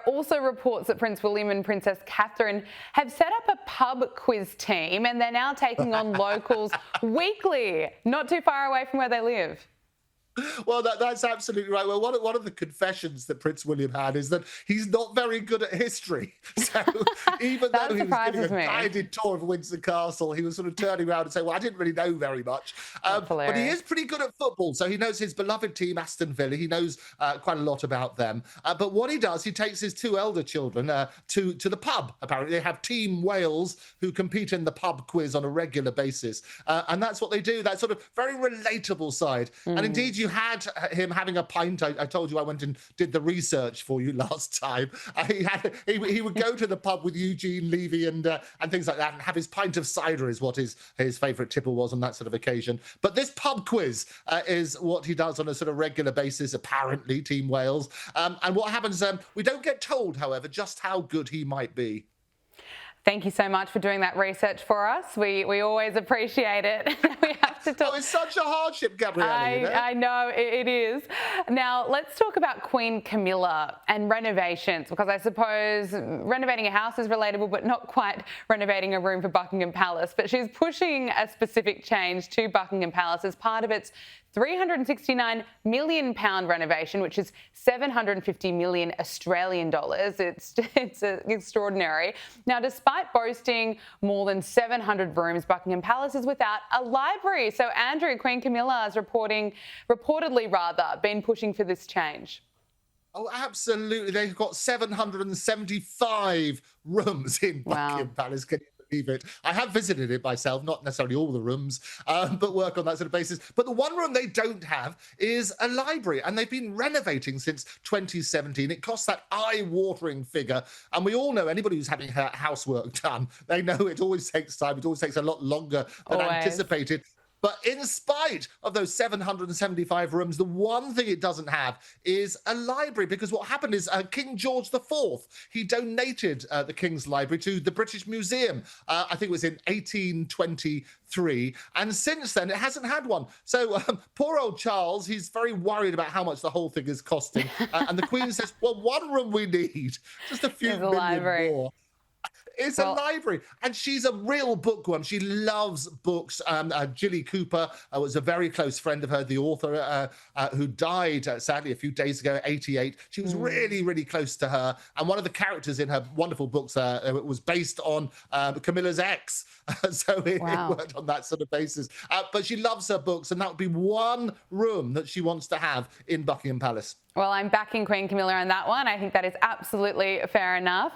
Also reports that Prince William and Princess Catherine have set up a pub quiz team and they're now taking on locals weekly, not too far away from where they live. Well, that's absolutely right. Well, one of the confessions that Prince William had is that he's not very good at history. So even though That he was giving surprises a me. guided tour of Windsor Castle, he was sort of turning around and saying, well, I didn't really know very much. That's But he hilarious. is pretty good at football. So he knows his beloved team, Aston Villa. He knows quite a lot about them. But what he does, he takes his two elder children to the pub. Apparently, they have Team Wales who compete in the pub quiz on a regular basis. And that's what they do, that sort of very relatable side. And indeed, you had him having a pint. I told you I went and did the research for you last time. He would go to the pub with Eugene Levy and things like that, and have his pint of cider is what his favourite tipple was on that sort of occasion. But this pub quiz is what he does on a sort of regular basis, apparently, Team Wales. And what happens, we don't get told, however, just how good he might be. Thank you so much for doing that research for us. We always appreciate it. We have to talk. Oh, it's such a hardship, Gabriella. I know it is. Now, let's talk about Queen Camilla and renovations, because I suppose renovating a house is relatable, but not quite renovating a room for Buckingham Palace. But she's pushing a specific change to Buckingham Palace as part of its £369 million renovation, which is 750 million Australian dollars. It's extraordinary. Now, despite boasting more than 700 rooms, Buckingham Palace is without a library. So, Andrew, Queen Camilla has reportedly been pushing for this change. Oh, absolutely. They've got 775 rooms in Buckingham Palace. Can you believe it? I have visited it myself, not necessarily all the rooms, but work on that sort of basis. But the one room they don't have is a library, and they've been renovating since 2017. It costs that eye-watering figure, and we all know, anybody who's having housework done, they know it always takes time. It always takes a lot longer than anticipated. But in spite of those 775 rooms, the one thing it doesn't have is a library, because what happened is King George IV, he donated the King's Library to the British Museum. I think it was in 1823. And since then, it hasn't had one. So poor old Charles, he's very worried about how much the whole thing is costing. And the Queen says, well, one room we need, just a few million more. It's a library, and she's a real bookworm. She loves books. Jilly Cooper was a very close friend of her, the author who died sadly a few days ago at 88. She was really, really close to her, and one of the characters in her wonderful books was based on Camilla's ex. So it worked on that sort of basis. But she loves her books, and that would be one room that she wants to have in Buckingham Palace. Well, I'm backing Queen Camilla on that one. I think that is absolutely fair enough.